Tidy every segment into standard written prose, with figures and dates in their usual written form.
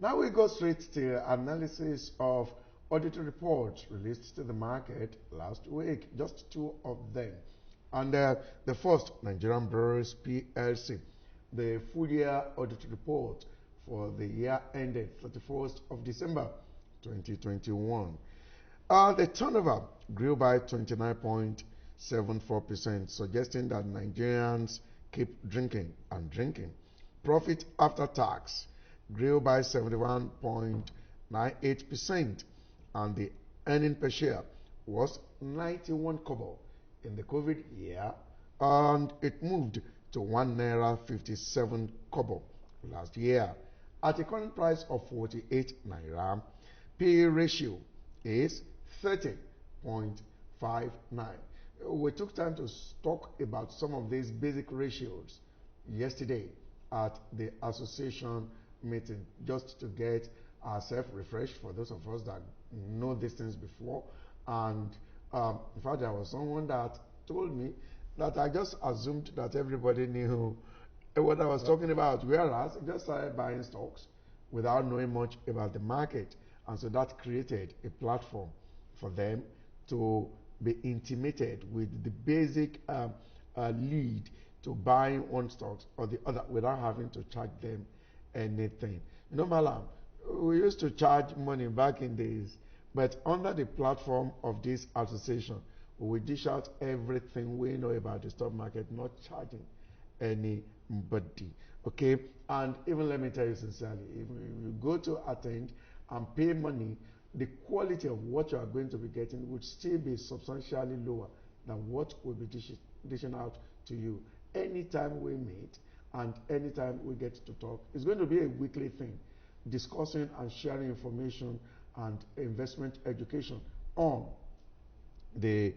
Now we go straight to analysis of audited reports released to the market last week. Just two of them. And the first, Nigerian Breweries PLC, the full year audit report for the year ended 31st of December 2021. The turnover grew by 29.74%, suggesting that Nigerians keep drinking and drinking. Profit after tax grew by 71.98%, and the earning per share was 91 kobo in the COVID year, and it moved to 1 naira 57 kobo last year. At a current price of 48 naira, P/E ratio is 30.59. We took time to talk about some of these basic ratios yesterday at the association meeting, just to get ourselves refreshed for those of us that know these things before. And in fact, there was someone that told me that I just assumed that everybody knew what I was talking about, whereas I just started buying stocks without knowing much about the market. And so that created a platform for them to be intimated with the basic lead to buying one stocks or the other without having to charge them anything. You know, Malam, we used to charge money back in days, but under the platform of this association, we dish out everything we know about the stock market, not charging anybody. Okay? And even let me tell you sincerely, if you go to attend and pay money, the quality of what you are going to be getting would still be substantially lower than what will be dishing out to you. Anytime we meet and anytime we get to talk, it's going to be a weekly thing, discussing and sharing information and investment education on the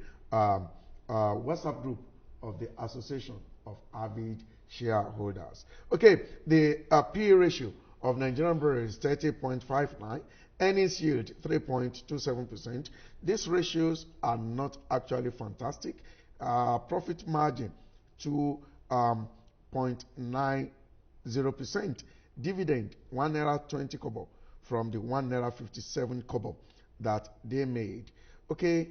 WhatsApp group of the Association of Avid Shareholders. Okay, the P/E ratio of Nigerian Breweries is 30.59, earnings yield 3.27%. These ratios are not actually fantastic. Profit margin 2.90%. Dividend 1 naira 20 kobo from the 1 naira 57 kobo that they made. Okay,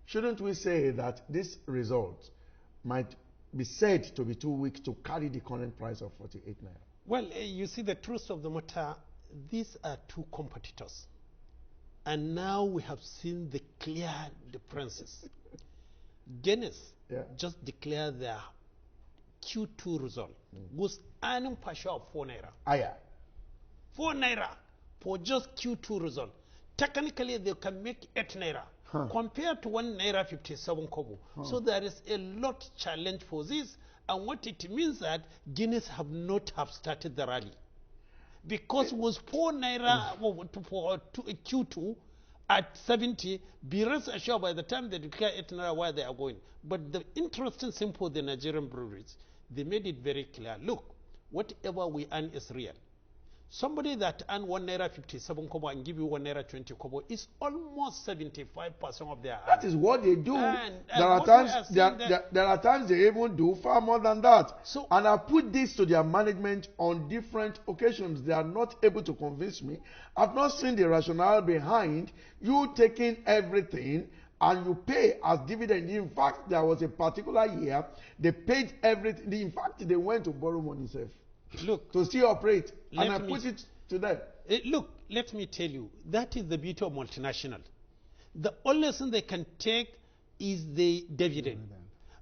shouldn't we say that this result might be said to be too weak to carry the current price of 48 naira? Well, you see, the truth of the matter, these are two competitors. And now we have seen the clear differences. Guinness just declared their Q2 result was earning per share of 4 naira. 4 naira for just Q2 result. Technically, they can make 8 naira compared to 1 naira 57 kobo. So there is a lot challenge for this. And what it means that Guinness have not have started the rally. Because it was 4 naira for Q2 at 70, be rest assured by the time they declare 8 naira where they are going. But the interesting thing for the Nigerian breweries, they made it very clear. Look, whatever we earn is real. Somebody that earn 1 naira 57 kobo and give you 1 naira 20 kobo is almost 75% of their That is what they do. There are times they even do far more than that. So, and I put this to their management on different occasions. They are not able to convince me. I've not seen the rationale behind you taking everything and you pay as dividend. In fact, there was a particular year they paid everything. In fact, they went to borrow money safe. Look, to still operate, and I put it to them. Look, let me tell you, that is the beauty of multinational. The only thing they can take is the dividend.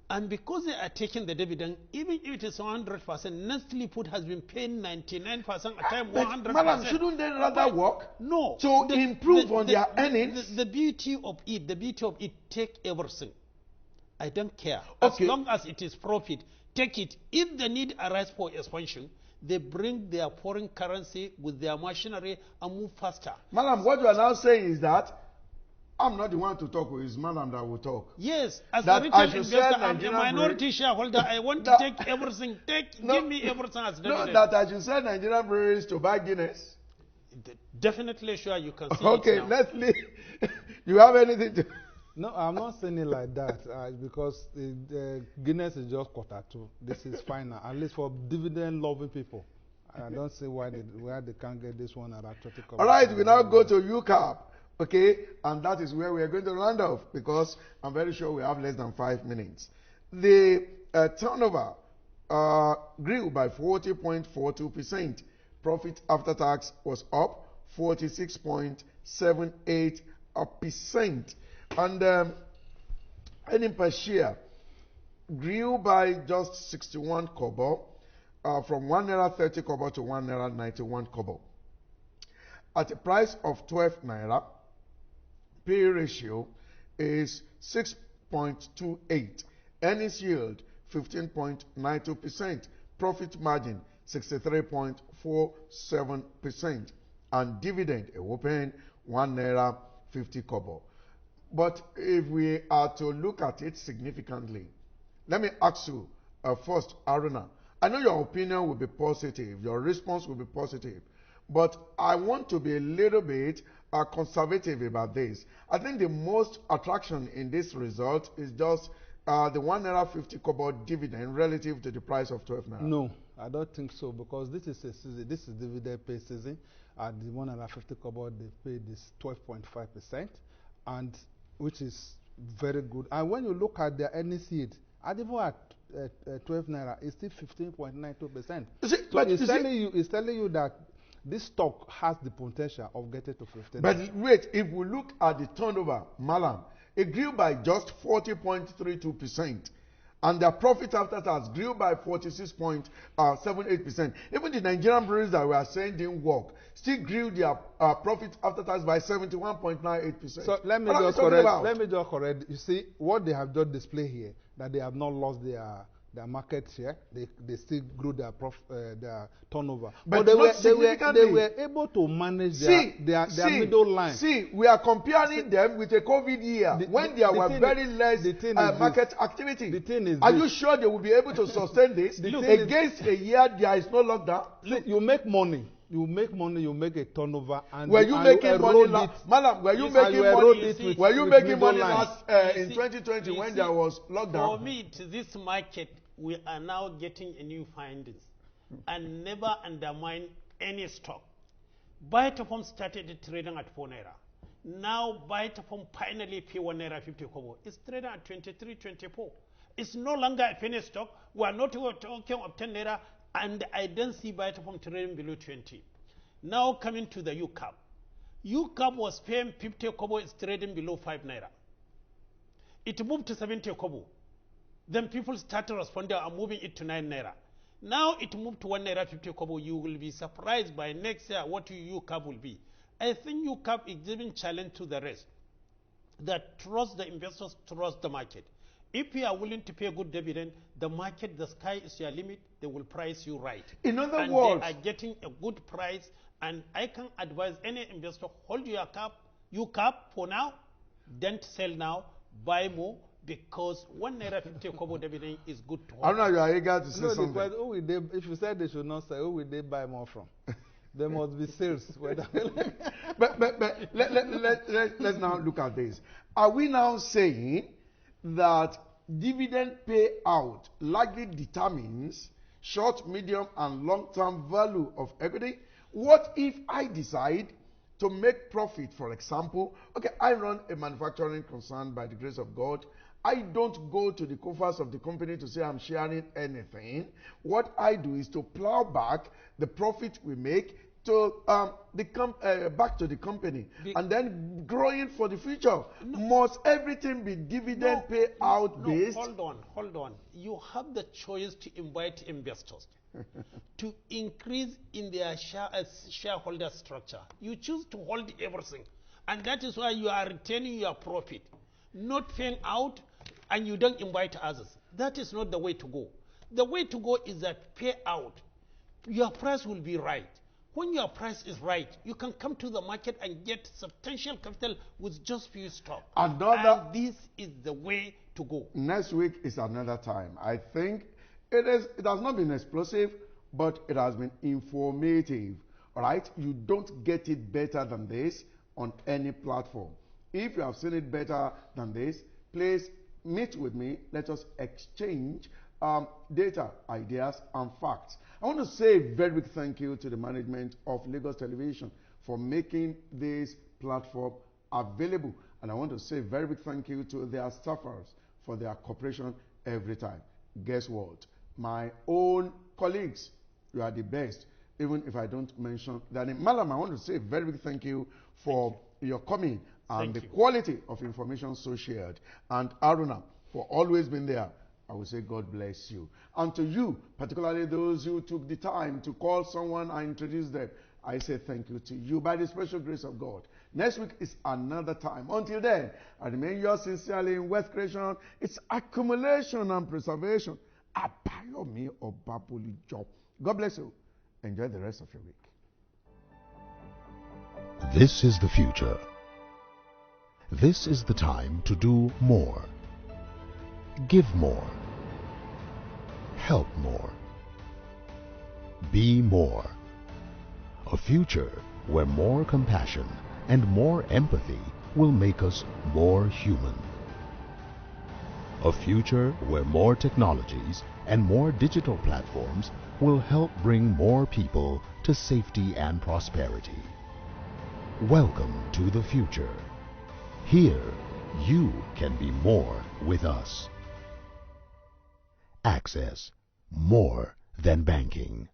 And because they are taking the dividend, even if it is 100%, Nestle Food has been paying 99%, at time 100%. Madam, shouldn't they rather work? No. To improve on their earnings? The beauty of it, take everything. I don't care. As long as it is profit, take it. If the need arises for expansion, they bring their foreign currency with their machinery and move faster. Madam, what you are now saying is that I'm not the one to talk with, it's Madam that will talk. Yes, as a retail investor, I'm a minority shareholder. I want to take everything. Give me everything as dividend. No, that I should sell Nigerian breweries to buy Guinness. Definitely sure you can see okay, it now. let's leave. You have anything to... No, I'm not saying it like that because Guinness is just quarter two. This is fine now, at least for dividend-loving people. I don't see why they can't get this one at our 30 All right, we now go to UCAP, okay, and that is where we are going to round off because I'm very sure we have less than 5 minutes. The turnover grew by 40.42%. Profit after tax was up 46.78%. And earning per share grew by just 61 kobo, from 1 naira 30 kobo to 1 naira 91 kobo. At a price of 12 naira, P ratio is 6.28. Earnings yield 15.92%. Profit margin 63.47%. And dividend a whopping 1 naira 50 kobo. But if we are to look at it significantly, let me ask you first, Aruna. I know your opinion will be positive, your response will be positive, but I want to be a little bit conservative about this. I think the most attraction in this result is just the 1 naira 50 kobo dividend relative to the price of 12 naira. No, I don't think so, because this is a season, this is dividend pay season. At the 1 naira 50 kobo, they paid this 12.5%, and which is very good. And when you look at their earnings yield, even at 12 naira, it's still 15.92%. So it's telling you that this stock has the potential of getting to 15. But wait, if we look at the turnover, Malam, it grew by just 40.32%. And their profit after tax grew by 46.78%. Even the Nigerian breweries that we are saying didn't work still grew their profit after tax by 71.98%. So let me just correct. You see, what they have just displayed here, that they have not lost their market share. They still grew their turnover. But they were able to manage their middle line. See, we are comparing them with a COVID year when there were very less market activity. The thing is, are you sure they will be able to sustain this against a year there is no lockdown? Look, you make money. You make a turnover, and were you making money Madam, were you making money last in 2020 when there was lockdown? For me, to this market, we are now getting a new findings and never undermine any stock. Bytopom started trading at 4 naira. Now Bytopom finally pay 1 naira 50 kobo. It's trading at 23.24. It's no longer a penny stock. We are not talking of 10 naira. And I don't see Bytopom trading below 20. Now coming to the UCAP. UCAP was paying 50 kobo, it's trading below 5 naira. It moved to 70 kobo. Then people started responding and moving it to 9 naira. Now it moved to 1 naira 50 kobo. You will be surprised by next year what your UCAP will be. I think UCAP is giving challenge to the rest. That trust the investors, trust the market. If you are willing to pay a good dividend, the market, the sky is your limit. They will price you right. In other words, they are getting a good price. And I can advise any investor, hold your UCAP for now. Don't sell now. Buy more, because 1 naira 50 kobo dividend is good to hold. I don't know, you are eager to say something. Who will they, if you said they should not sell, who will they buy more from? There must be sales. but let's now look at this. Are we now saying that dividend payout largely determines short, medium, and long-term value of equity? What if I decide to make profit, for example? Okay, I run a manufacturing concern by the grace of God. I don't go to the coffers of the company to say I'm sharing anything. What I do is to plow back the profit we make to back to the company, and then growing for the future. No. Must everything be dividend payout based? Hold on. You have the choice to invite investors to increase in their shareholder structure. You choose to hold everything, and that is why you are retaining your profit, not paying out, and you don't invite others. That is not the way to go. The way to go is that pay out. Your price will be right. When your price is right, you can come to the market and get substantial capital with just few stock. And this is the way to go. Next week is another time. I think it has not been explosive, but it has been informative. All right? You don't get it better than this on any platform. If you have seen it better than this, please meet with me. Let us exchange data, ideas, and facts. I want to say a very big thank you to the management of Lagos Television for making this platform available. And I want to say a very big thank you to their staffers for their cooperation every time. Guess what? My own colleagues, you are the best. Even if I don't mention their name. Malam, I want to say a very big thank you for your coming and the quality of information so shared. And Aruna, for always being there. I will say God bless you. And to you, particularly those who took the time to call someone and introduce them, I say thank you to you by the special grace of God. Next week is another time. Until then, I remain yours sincerely in wealth creation. It's accumulation and preservation. Abayomi Obapoli job. God bless you. Enjoy the rest of your week. This is the future. This is the time to do more. Give more. Help more. Be more. A future where more compassion and more empathy will make us more human. A future where more technologies and more digital platforms will help bring more people to safety and prosperity. Welcome to the future. Here, you can be more with us. Access, more than banking.